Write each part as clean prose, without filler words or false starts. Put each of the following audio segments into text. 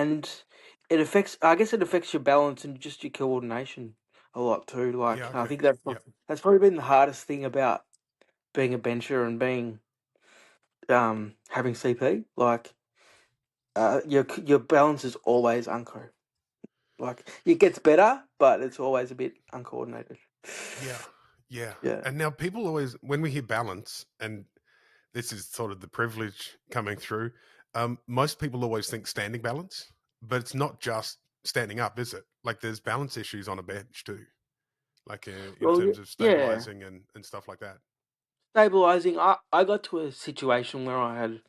and I guess it affects your balance and just your coordination a lot too. Yeah. Like I Okay. think Yep. that's probably been the hardest thing about being a bencher and being having CP. Like your balance is always unco. Like it gets better, but it's always a bit uncoordinated. Yeah. Yeah. Yeah. And now people always, when we hear balance, and this is sort of the privilege coming through, most people always think standing balance, but it's not just standing up, is it? Like there's balance issues on a bench too, like in Well, terms of yeah. stabilizing and stuff like that. Stabilizing. I got to a situation where I had,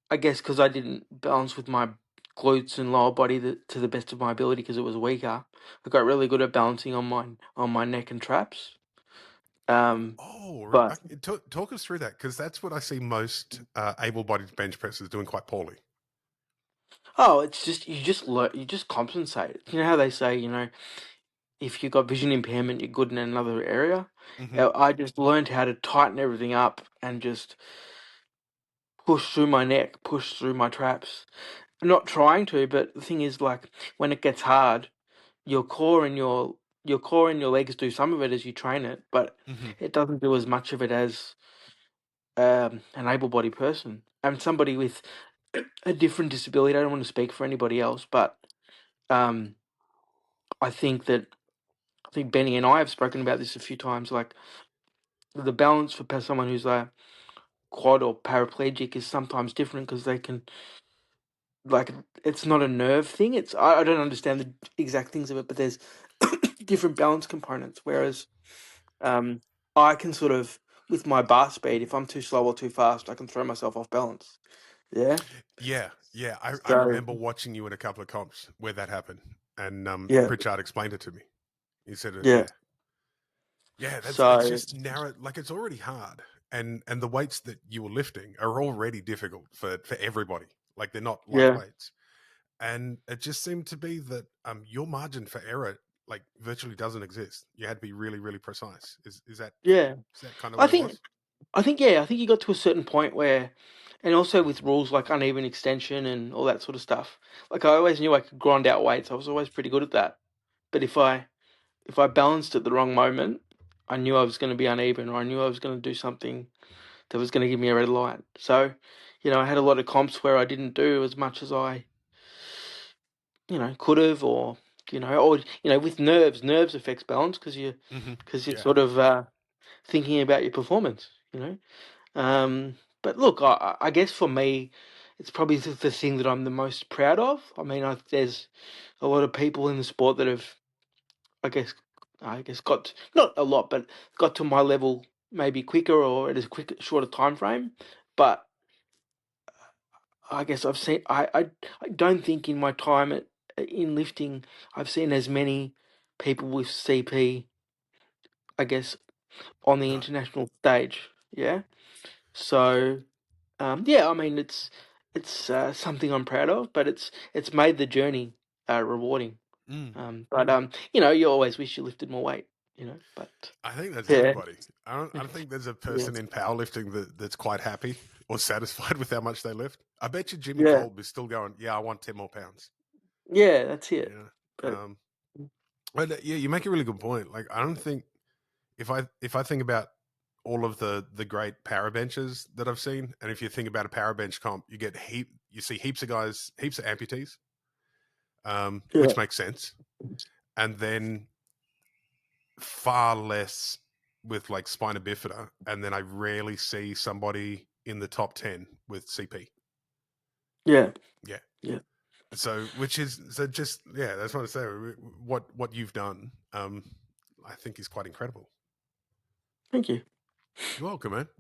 I guess, because I didn't balance with my glutes and lower body to the best of my ability because it was weaker. I got really good at balancing on my neck and traps. Um, Oh, but talk us through that, because that's what I see most able-bodied bench pressers doing quite poorly. it's just you just compensate. You know how they say, if you got vision impairment, you're good in another area. Hmm. I just learned how to tighten everything up and just push through my neck, push through my traps. I'm not trying to, but the thing is, like when it gets hard, your core and your legs do some of it as you train it, but Hmm. it doesn't do as much of it as an able-bodied person and somebody with a different disability. I don't want to speak for anybody else, but um, I think that I think Benny and I have spoken about this a few times. Like the balance for someone who's a quad or paraplegic is sometimes different because they can like it's not a nerve thing. I don't understand the exact things of it, but there's different balance components. Whereas um, I can sort of with my bar speed, if I'm too slow or too fast, I can throw myself off balance. Yeah. Yeah, yeah. I So remember watching you in a couple of comps where that happened, and yeah, Pritchard explained it to me. He said, yeah. Yeah, yeah. That's it's So just narrow. Like it's already hard, and the weights that you were lifting are already difficult for everybody. Like they're not light yeah, weights, and it just seemed to be that your margin for error like virtually doesn't exist. You had to be really really precise. yeah. Is that kind of I what it think was? I think you got to a certain point where, and also with rules like uneven extension and all that sort of stuff. Like I always knew I could grind out weights. I was always pretty good at that. But if I balanced at the wrong moment, I knew I was going to be uneven, or I knew I was going to do something that was going to give me a red light. So, I had a lot of comps where I didn't do as much as I, could have, or with nerves affects balance Hmm. because you're Yeah. sort of thinking about your performance. But look, I guess for me, it's probably the thing that I'm the most proud of. I mean, there's a lot of people in the sport that have, I guess, got not a lot, but got to my level maybe quicker or at a shorter time frame. But I guess I've seen. I don't think in my time in lifting, I've seen as many people with CP. I guess on the No. international stage. Yeah. So yeah, I mean it's something I'm proud of, but it's made the journey rewarding. Mm. But you always wish you lifted more weight. But I think that's yeah, everybody. I don't think there's a yeah, person in powerlifting that's quite happy or satisfied with how much they lift. I bet you Jimmy yeah, Kolb is still going, yeah, I want 10 more pounds. yeah. That's it. Yeah. But But yeah, you make a really good point. Like I don't think if I think about all of the great power benches that I've seen, and if you think about a power bench comp, you see heaps of guys, heaps of amputees, yeah, which makes sense. And then far less with like spina bifida, and then I rarely see somebody in the top 10 with CP. yeah, Yeah. yeah. So, which is so just yeah, that's what I say. What you've done, I think is quite incredible. Thank you. You're welcome, man.